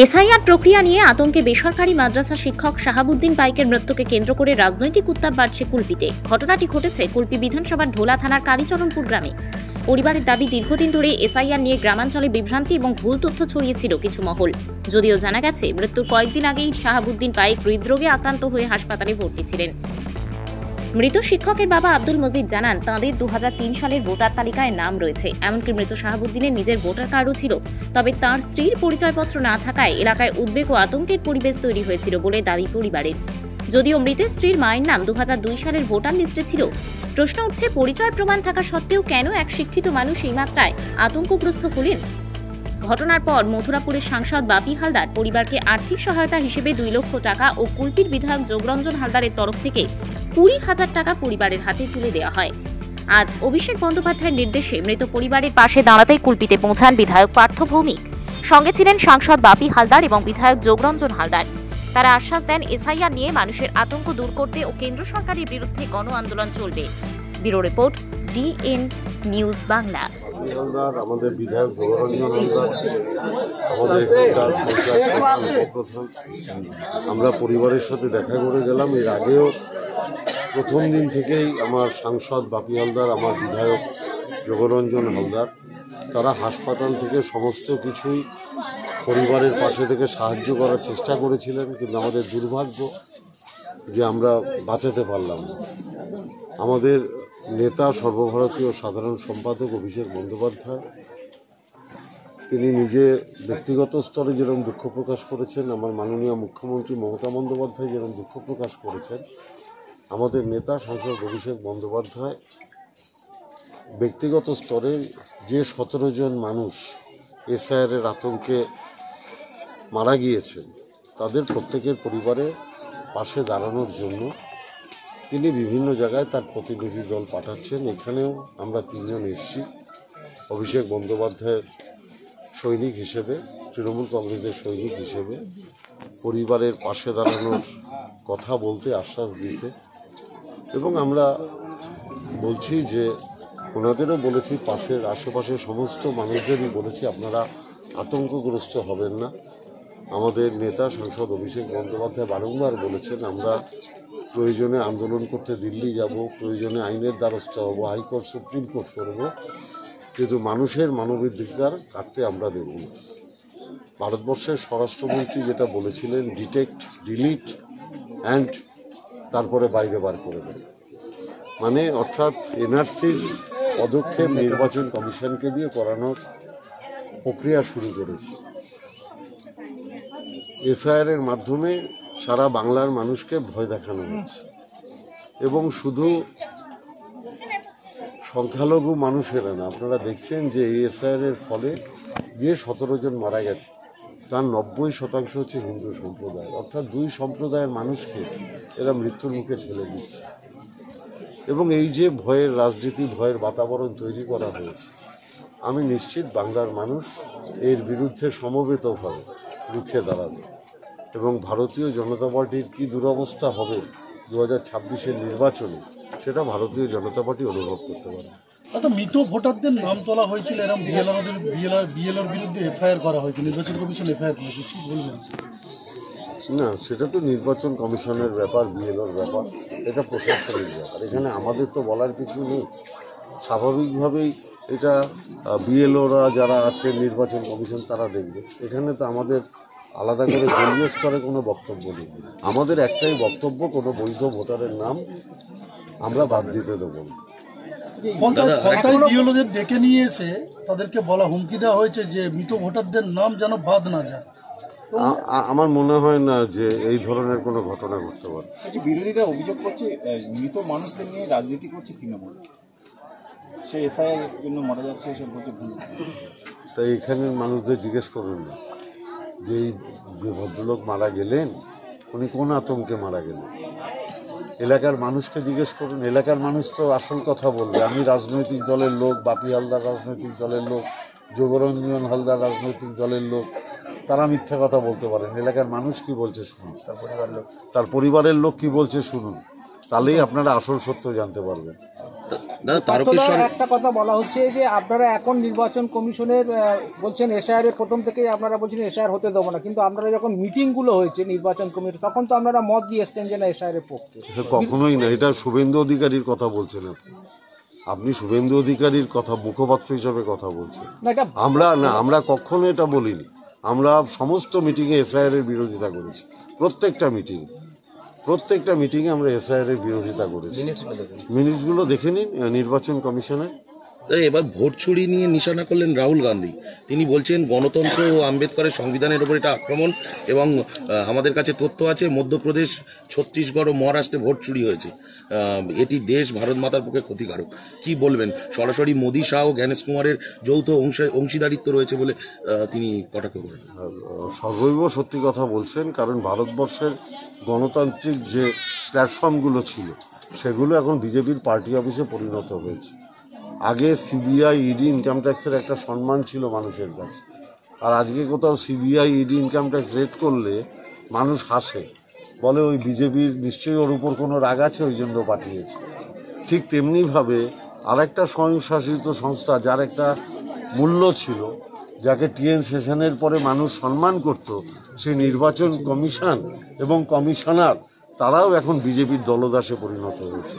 SIR প্রক্রিয়া নিয়ে আতঙ্কে বেসরকারি মাদ্রাসা শিক্ষক শাহাবুদ্দিন পাইকের মৃত্যুকে কেন্দ্র করে রাজনৈতিক উত্তাপ বাড়ছে কুলপিতে। ঘটনাটি ঘটেছে কুলপি বিধানসভার ঢোলা থানার কালীচরণপুর গ্রামে। পরিবারের দাবি, দীর্ঘদিন ধরে এসআইআর নিয়ে গ্রামাঞ্চলে বিভ্রান্তি এবং ভুল তথ্য ছড়িয়েছিল কিছু মহল। যদিও জানা গেছে, মৃত্যুর কয়েকদিন আগেই শাহাবুদ্দিন পাইক হৃদরোগে আক্রান্ত হয়ে হাসপাতালে ভর্তি ছিলেন। মৃত শিক্ষকের বাবা আব্দুল মজিদ জানান, তাঁদের 2003 সালের ভোটার তালিকায় নাম রয়েছে। এমনকি মৃত শাহাবুদ্দিনের নিজের ভোটার কার্ডও ছিল। তবে তাঁর স্ত্রীর পরিচয়পত্র না থাকায় এলাকায় উদ্বেগ ও আতঙ্কের পরিবেশ তৈরি হয়েছিল বলে দাবি পরিবারের। যদিও মৃতের স্ত্রীর মায়ের নাম 2002 সালের ভোটার লিস্টে ছিল, প্রশ্ন উঠছে, পরিচয় প্রমাণ থাকা সত্ত্বেও কেন এক শিক্ষিত মানুষ এই মাত্রায় আতঙ্কগ্রস্ত হলেন? ঘটনার পর মথুরাপুরের সাংসদ বাপি হালদার পরিবারকে আর্থিক সহায়তা হিসেবে 2 লক্ষ টাকা ও কুলপির বিধায়ক যোগরঞ্জন হালদারের তরফ থেকে 20,000 টাকা পরিবারের হাতে তুলে দেওয়া হয়। আজ অভিষেক বন্দ্যোপাধ্যায়ের নির্দেশে মৃত পরিবারের পাশে দাঁড়াতে কুলপিতে পৌঁছান বিধায়ক পার্থ ভৌমিক। সঙ্গে ছিলেন সাংসদ বাপি হালদার এবং বিধায়ক যোগরঞ্জন হালদার। তারা আশ্বাস দেন, এসআইআর নিয়ে মানুষের আতঙ্ক দূর করতে ও কেন্দ্র সরকারের বিরুদ্ধে গণ আন্দোলন চলবে। Bureau report, DN news Bangla. আমাদের বিধায়ক যোগরঞ্জন হালদার, আমাদের প্রধান, আমরা পরিবারের সাথে দেখা করে গেলাম। এর আগেও প্রথম দিন থেকেই আমার সাংসদ বাপি হালদার, আমার বিধায়ক যোগরঞ্জন হালদার, তারা হাসপাতাল থেকে সমস্ত কিছুই পরিবারের পাশে থেকে সাহায্য করার চেষ্টা করেছিলেন, কিন্তু আমাদের দুর্ভাগ্য যে আমরা বাঁচাতে পারলাম না। আমাদের নেতা, সর্বভারতীয় সাধারণ সম্পাদক অভিষেক বন্দ্যোপাধ্যায়, তিনি নিজে ব্যক্তিগত স্তরে যেরকম দুঃখ প্রকাশ করেছেন, আমার মাননীয় মুখ্যমন্ত্রী মমতা বন্দ্যোপাধ্যায় যেরকম দুঃখ প্রকাশ করেছেন, আমাদের নেতা সাংসদ অভিষেক বন্দ্যোপাধ্যায় ব্যক্তিগত স্তরে যে 17 জন মানুষ এসআইআরের আতঙ্কে মারা গিয়েছেন, তাদের প্রত্যেকের পরিবারে পাশে দাঁড়ানোর জন্য তিনি বিভিন্ন জায়গায় তার প্রতিনিধি দল পাঠাচ্ছেন। এখানেও আমরা 3 জন এসেছি অভিষেক বন্দ্যোপাধ্যায়ের সৈনিক হিসেবে, তৃণমূল কংগ্রেসের সৈনিক হিসেবে পরিবারের পাশে দাঁড়ানোর কথা বলতে, আশ্বাস দিতে। এবং আমরা বলছি যে ওনাদেরও বলেছি, পাশের আশেপাশের সমস্ত মানুষদেরই বলেছি, আপনারা আতঙ্কগ্রস্ত হবেন না। আমাদের নেতা সাংসদ অভিষেক বন্দ্যোপাধ্যায় বারংবার বলেছেন, আমরা প্রয়োজনে আন্দোলন করতে দিল্লি যাব, প্রয়োজনে আইনের দ্বারস্থ হব, হাইকোর্ট সুপ্রিম কোর্ট করব, কিন্তু মানুষের মানবাধিকার কাটতে আমরা দেব না। ভারতবর্ষের স্বরাষ্ট্রমন্ত্রী যেটা বলেছিলেন, ডিটেক্ট, ডিলিট অ্যান্ড তারপরে বাইরে বার করে দেন, মানে অর্থাৎ এনআরসির পদক্ষেপ নির্বাচন কমিশনকে দিয়ে করানোর প্রক্রিয়া শুরু করেছে। এসআইআরের মাধ্যমে সারা বাংলার মানুষকে ভয় দেখানো হচ্ছে, এবং শুধু সংখ্যালঘু মানুষেরা না, আপনারা দেখছেন যে এই এসআইআরের ফলে যে 17 জন মারা গেছে, তার 90% হচ্ছে হিন্দু সম্প্রদায়। অর্থাৎ 2 সম্প্রদায়ের মানুষকে এরা মৃত্যুর মুখে ঠেলে দিচ্ছে। এবং এই যে ভয়ের রাজনীতি, ভয়ের বাতাবরণ তৈরি করা হয়েছে, আমি নিশ্চিত বাংলার মানুষ এর বিরুদ্ধে সমবেতভাবে রুখে দাঁড়াবে। এবং ভারতীয় জনতা পার্টির কী দুরবস্থা হবে 2026-এর নির্বাচনে, সেটা ভারতীয় জনতা পার্টি অনুভব করতে পারে। মৃত ভোটারদের নাম তোলা হয়েছিল, এরকম বিএলওর বিরুদ্ধে এফআইআর করা হয়েছে, নির্বাচন কমিশন এফআইআর করেছে, কি বলবেন? না, সেটা তো নির্বাচন কমিশনের ব্যাপার, বিএলওর ব্যাপার, এটা প্রশাসনিক ব্যাপার। এখানে আমাদের তো বলার কিছু নেই। স্বাভাবিকভাবেই এটা বিএলওরা যারা আছে, নির্বাচন কমিশন, তারা দেখবে। এখানে তো আমাদের আলাদা করে দলীয় স্তরে কোনো বক্তব্য নেই। আমাদের একটাই বক্তব্য, কোনো বৈধ ভোটারের নাম আমরা বাদ দিতে দেবো না। বিএলওদের ডেকে নিয়ে এসে তাদেরকে বলা, হুমকি দেওয়া হয়েছে যে মৃত ভোটারদের নাম যেন বাদ না যায়। আমার মনে হয় না যে এই ধরনের কোনো ঘটনা ঘটতে পারে। বিরোধীরা অভিযোগ করছে মৃত মানুষদের নিয়ে রাজনীতি করছে তৃণমূল, সে এসআইআর জন্য মারা যাচ্ছে, এসব বলছে ভুল। তাই এখানের মানুষদের জিজ্ঞেস করুন না যে এই যে ভদ্রলোক মারা গেলেন, উনি কোন আতঙ্কে মারা গেলেন। এলাকার মানুষকে জিজ্ঞেস করুন, এলাকার মানুষ তো আসল কথা বলবে। আমি রাজনৈতিক দলের লোক, বাপি হালদার রাজনৈতিক দলের লোক, যোগরঞ্জন হালদার রাজনৈতিক দলের লোক, তারা মিথ্যা কথা বলতে পারেন। এলাকার মানুষ কি বলছে শুনুন, তার পরিবারের লোক কি বলছে শুনুন। তাহলেই আপনারা আসল সত্য জানতে পারবেন। দাদা পার্থদা, তারকেশ্বর একটা কথা বলা হচ্ছে যে আপনারা এখন নির্বাচন কমিশনের বলছেন এসআইআর এর প্রথম থেকেই আপনারা বলছেন এসআইআর হতে দেবো না, কিন্তু আপনারা যখন মিটিংগুলো হয়েছে নির্বাচন কমিটি তখন তো আপনারা মত দিয়ে এসছেন যে না এসআইআর এর পক্ষে। কখনোই না, এটা শুভেন্দু অধিকারীর কথা বলছেন আপনি শুভেন্দু অধিকারীর কথা মুখপাত্র হিসাবে কথা বলছেন। না, এটা আমরা কখনো এটা বলিনি। আমরা সমস্ত মিটিংয়ে এসআইআর এর বিরোধিতা করেছি। প্রত্যেকটা মিটিংয়ে আমরা এসআইআর এর বিরোধিতা করেছি। মিনিটসগুলো দেখে নিন নির্বাচন কমিশনের। এবার ভোট চুরি নিয়ে নিশানা করলেন রাহুল গান্ধী। তিনি বলছেন গণতন্ত্র ও আম্বেদকরের সংবিধানের ওপর এটা আক্রমণ, এবং আমাদের কাছে তথ্য আছে মধ্যপ্রদেশ, ছত্তিশগড় ও মহারাষ্ট্রে ভোট চুরি হয়েছে। এটি দেশ ভারত মাতার পক্ষে ক্ষতিকারক। কি বলবেন? সরাসরি মোদি শাহ ও জ্ঞানেশ কুমারের যৌথ অংশীদারিত্ব রয়েছে বলে তিনি কটাক্ষ করেন। সর্বৈব সত্যি কথা বলছেন, কারণ ভারতবর্ষের গণতান্ত্রিক যে প্ল্যাটফর্মগুলো ছিল সেগুলো এখন বিজেপির পার্টি অফিসে পরিণত হয়েছে। আগে সিবিআই, ইডি, ইনকাম ট্যাক্সের একটা সম্মান ছিল মানুষের কাছে, আর আজকে কোথাও CBI, ED, income tax raid করলে মানুষ হাসে, বলে ওই বিজেপির নিশ্চয়ই ওর উপর কোনো রাগ আছে, ওই জন্য পাঠিয়েছে। ঠিক তেমনিভাবে আরেকটা স্বয়ংশাসিত সংস্থা যার একটা মূল্য ছিল, যাকে টিএন সেশনের পরে মানুষ সম্মান করত, সেই নির্বাচন কমিশন এবং কমিশনার তারাও এখন বিজেপির দলদাসে পরিণত হয়েছে।